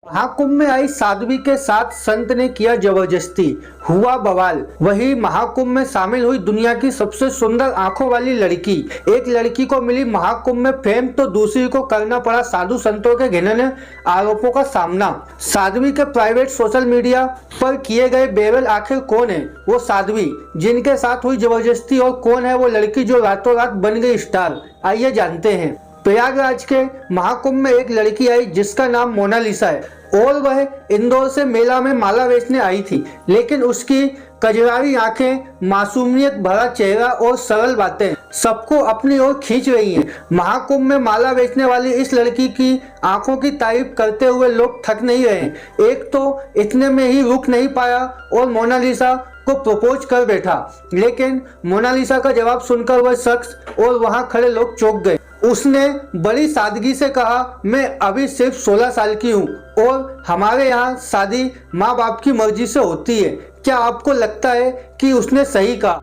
महाकुंभ में आई साध्वी के साथ संत ने किया जबरदस्ती, हुआ बवाल। वही महाकुंभ में शामिल हुई दुनिया की सबसे सुंदर आंखों वाली लड़की। एक लड़की को मिली महाकुंभ में फेम तो दूसरी को करना पड़ा साधु संतों के घिनौने आरोपों का सामना। साध्वी के प्राइवेट सोशल मीडिया पर किए गए बेवल। आखिर कौन है वो साध्वी जिनके साथ हुई जबरदस्ती, और कौन है वो लड़की जो रातों रात बन गई स्टार? आइए जानते हैं। प्रयागराज के महाकुंभ में एक लड़की आई जिसका नाम मोनालिसा है और वह इंदौर से मेला में माला बेचने आई थी। लेकिन उसकी कजरारी आंखें, मासूमियत भरा चेहरा और सरल बातें सबको अपनी ओर खींच रही हैं। महाकुंभ में माला बेचने वाली इस लड़की की आंखों की तारीफ करते हुए लोग थक नहीं रहे। एक तो इतने में ही रुक नहीं पाया और मोनालिसा को प्रपोज कर बैठा। लेकिन मोनालिसा का जवाब सुनकर वह शख्स और वहां खड़े लोग चौंक गए। उसने बड़ी सादगी से कहा, मैं अभी सिर्फ 16 साल की हूँ और हमारे यहाँ शादी माँ बाप की मर्जी से होती है। क्या आपको लगता है कि उसने सही कहा?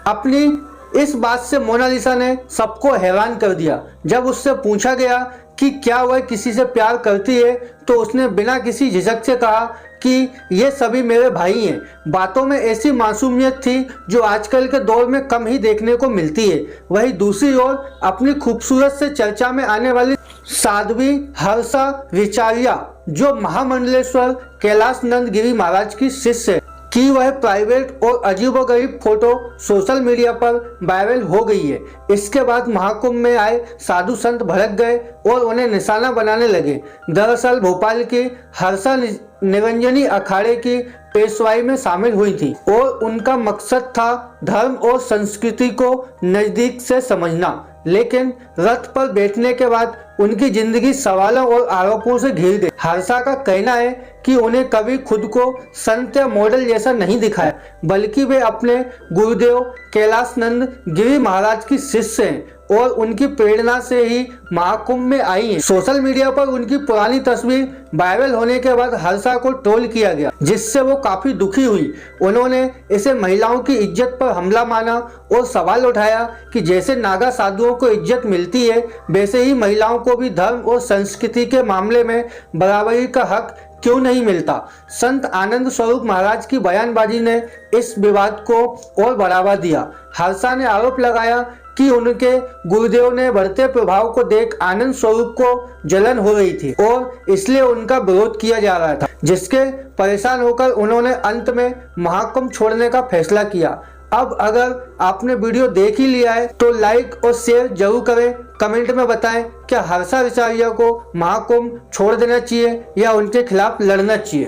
अपनी इस बात से मोनालिसा ने सबको हैरान कर दिया। जब उससे पूछा गया कि क्या वह किसी से प्यार करती है तो उसने बिना किसी झिझक से कहा कि ये सभी मेरे भाई हैं। बातों में ऐसी मासूमियत थी जो आजकल के दौर में कम ही देखने को मिलती है। वहीं दूसरी ओर अपनी खूबसूरत से चर्चा में आने वाली साध्वी हर्षा विचारिया, जो महामंडलेश्वर कैलाश नंद गिरी महाराज की शिष्य है, कि वह प्राइवेट और अजीबोगरीब फोटो सोशल मीडिया पर वायरल हो गई है। इसके बाद महाकुंभ में आए साधु संत भड़क गए और उन्हें निशाना बनाने लगे। दरअसल भोपाल की हर्षा निरंजनी अखाड़े की पेशवाई में शामिल हुई थी और उनका मकसद था धर्म और संस्कृति को नजदीक से समझना। लेकिन रथ पर बैठने के बाद उनकी जिंदगी सवालों और आरोपों से घिर गई। हर्षा का कहना है कि उन्हें कभी खुद को संत या मॉडल जैसा नहीं दिखाया, बल्कि वे अपने गुरुदेव कैलाश नंद गिरी महाराज की शिष्य हैं और उनकी प्रेरणा से ही महाकुंभ में आई हैं। सोशल मीडिया पर उनकी पुरानी तस्वीर वायरल होने के बाद हर्षा को ट्रोल किया गया, जिससे वो काफी दुखी हुई। उन्होंने इसे महिलाओं की इज्जत पर हमला माना और सवाल उठाया कि जैसे नागा साधुओं को इज्जत मिलती है, वैसे ही महिलाओं को भी धर्म और संस्कृति के मामले में बराबरी का हक क्यों नहीं मिलता। संत आनंद स्वरूप महाराज की बयानबाजी ने इस विवाद को और बढ़ावा दिया। हर्षा ने आरोप लगाया कि उनके गुरुदेव ने बढ़ते प्रभाव को देख आनंद स्वरूप को जलन हो रही थी और इसलिए उनका विरोध किया जा रहा था, जिसके परेशान होकर उन्होंने अंत में महाकुंभ छोड़ने का फैसला किया। अब अगर आपने वीडियो देख ही लिया है तो लाइक और शेयर जरूर करें। कमेंट में बताएं क्या हर्षा विचारिया को महाकुंभ छोड़ देना चाहिए या उनके खिलाफ लड़ना चाहिए।